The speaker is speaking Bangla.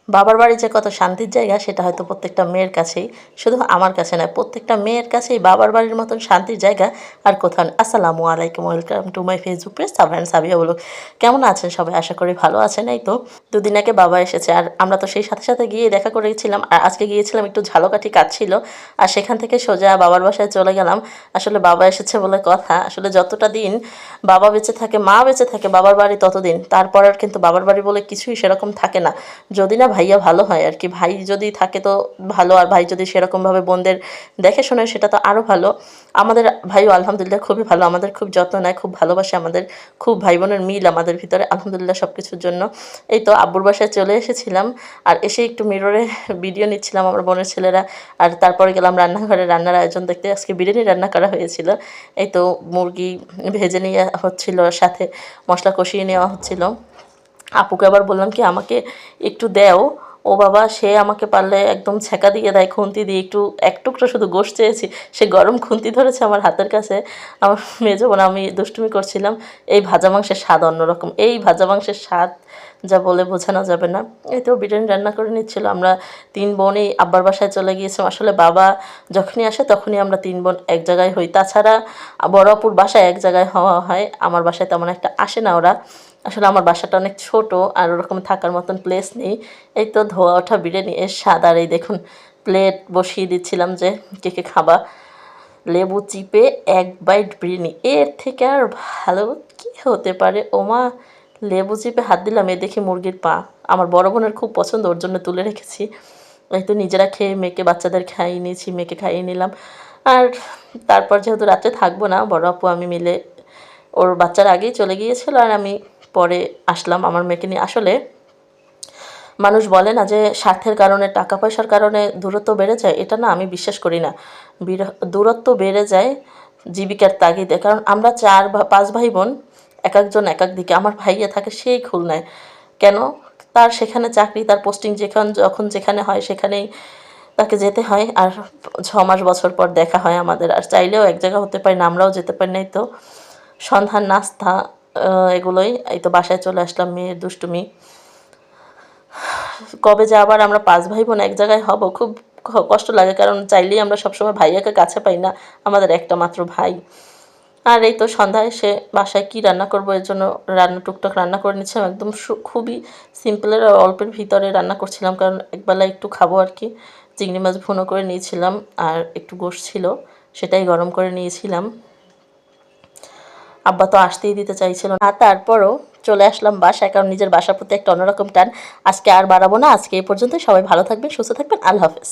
বাবার বাড়ি যে কত শান্তির জায়গা সেটা হয়তো প্রত্যেকটা মেয়ের কাছেই, শুধু আমার কাছে নয়, প্রত্যেকটা মেয়ের কাছেই বাবার বাড়ির মতন শান্তির জায়গা আর কোথাও নেই। আসসালামু আলাইকুম, welcome to my Facebook page Saba and Sabiya blog. কেমন আছেন সবাই? আশা করি ভালো আছেন। এই তো দুদিন আগে বাবা এসেছে আর আমরা তো সেই সাথে সাথে গিয়ে দেখা করেছিলাম। আর আজকে গিয়েছিলাম, একটু ঝালকাঠি কাজ ছিল আর সেখান থেকে সোজা বাবার বাসায় চলে গেলাম। আসলে বাবা এসেছে বলে কথা, আসলে যতটা দিন বাবা বেঁচে থাকে, মা বেঁচে থাকে বাবার বাড়ি ততদিন, তারপর আর কিন্তু বাবার বাড়ি বলে কিছুই সেরকম থাকে না। যদি না ভাইয়া ভালো হয় আর কি, ভাই যদি থাকে তো ভালো, আর ভাই যদি সেরকমভাবে বোনদের দেখে শোনে সেটা তো আরও ভালো। আমাদের ভাইও আলহামদুলিল্লাহ খুবই ভালো, আমাদের খুব যত্ন নেয়, খুব ভালোবাসে আমাদের, খুব ভাই বোনের মিল আমাদের ভিতরে আলহামদুলিল্লাহ সব কিছুর জন্য। এই তো আব্বুর বাসায় চলে এসেছিলাম আর এসে একটু মিররে ভিডিও নিচ্ছিলাম আমার বোনের ছেলেরা। আর তারপরে গেলাম রান্নাঘরে, রান্নার আয়োজন দেখতে। আজকে বিরিয়ানি রান্না করা হয়েছিল। এই তো মুরগি ভেজে নেওয়া হচ্ছিল, সাথে মশলা কষিয়ে নেওয়া হচ্ছিল। আপুকে আবার বললাম কি আমাকে একটু দেও, ও বাবা সে আমাকে পারলে একদম ছ্যাঁকা দিয়ে দেয়, খুন্তি দিয়ে। একটু এক টুকরো শুধু গোশত চেয়েছি, সে গরম খুন্তি ধরেছে আমার হাতের কাছে। আমার মেজো বোন, আমি দুষ্টুমি করছিলাম। এই ভাজা মাংসের স্বাদ অন্যরকম, এই ভাজা মাংসের স্বাদ যা বলে বোঝানো যাবে না। এই তো বিরিয়ানি রান্না করে নিচ্ছিল। আমরা তিন বোনই আব্বার বাসায় চলে গিয়েছিলাম। আসলে বাবা যখনই আসে তখনই আমরা তিন বোন এক জায়গায় হই, তাছাড়া বড় আপুর বাসায় এক জায়গায় হওয়া হয়, আমার বাসায় তেমন একটা আসে না ওরা। আসলে আমার বাসাটা অনেক ছোট আর ওরকম থাকার মতন প্লেস নেই। এই তো ধোয়া ওঠা বিরিয়ানি এর স্বাদ। আর এই দেখুন প্লেট বসিয়ে দিচ্ছিলাম যে কে কে খাবা। লেবু চিপে এক বাইট বিরিয়ানি, এর থেকে আর ভালো কী হতে পারে? ওমা, লেবু চিপে হাত দিলাম, এ দেখি মুরগির পা। আমার বড় বোনের খুব পছন্দ, ওর জন্য তুলে রেখেছি। এই তো নিজেরা খেয়ে মেয়েকে, বাচ্চাদের খাইয়ে নিয়েছি, মেয়েকে খাইয়ে নিলাম। আর তারপর যেহেতু রাত্রে থাকবো না, বড় আপু আমি মিলে, ওর বাচ্চার আগেই চলে গিয়েছিল আর আমি পরে আসলাম আমার মেয়েকে নিয়ে। আসলে মানুষ বলে না যে স্বার্থের কারণে, টাকা পয়সার কারণে দূরত্ব বেড়ে যায়, এটা না আমি বিশ্বাস করি না। দূরত্ব বেড়ে যায় জীবিকার তাগিদে। কারণ আমরা চার বা পাঁচ ভাই বোন, এক একজন এক এক দিকে। আমার ভাইয়া থাকে সেই খুলনায়, কেন? তার সেখানে চাকরি, তার পোস্টিং যখন যেখানে হয় সেখানেই তাকে যেতে হয়। আর 6 মাস বছর পর দেখা হয় আমাদের, আর চাইলেও এক জায়গা হতে পারি না, আমরাও যেতে পারি না। তো সন্ধ্যার নাস্তা এগুলোই। এই তো বাসায় চলে আসলাম, মেয়ের দুষ্টুমি। কবে যে আবার আমরা পাঁচ ভাই বোন এক জায়গায় হব, খুব কষ্ট লাগে, কারণ চাইলেই আমরা সবসময় ভাইয়াকে কাছে পাই না, আমাদের একটা মাত্র ভাই। আর এই তো সন্ধ্যায় এসে বাসায় কী রান্না করবো, এর জন্য রান্না টুকটাক রান্না করে নিচ্ছিলাম। একদম খুবই সিম্পলের আর অল্পের ভিতরে রান্না করছিলাম, কারণ একবেলা একটু খাবো আর কি। চিংড়ি মাছ ভুনো করে নিয়েছিলাম আর একটু গোশত ছিল, সেটাই গরম করে নিয়েছিলাম। আব্বা তো আসতেই দিতে চাইছিল না, তারপরও চলে আসলাম বাসায়, কারণ নিজের বাসার প্রতি একটা অন্যরকম টান। আজকে আর বাড়াবো না, আজকে এই পর্যন্ত। সবাই ভালো থাকবেন, সুস্থ থাকবেন, আল্লাহ হাফেজ।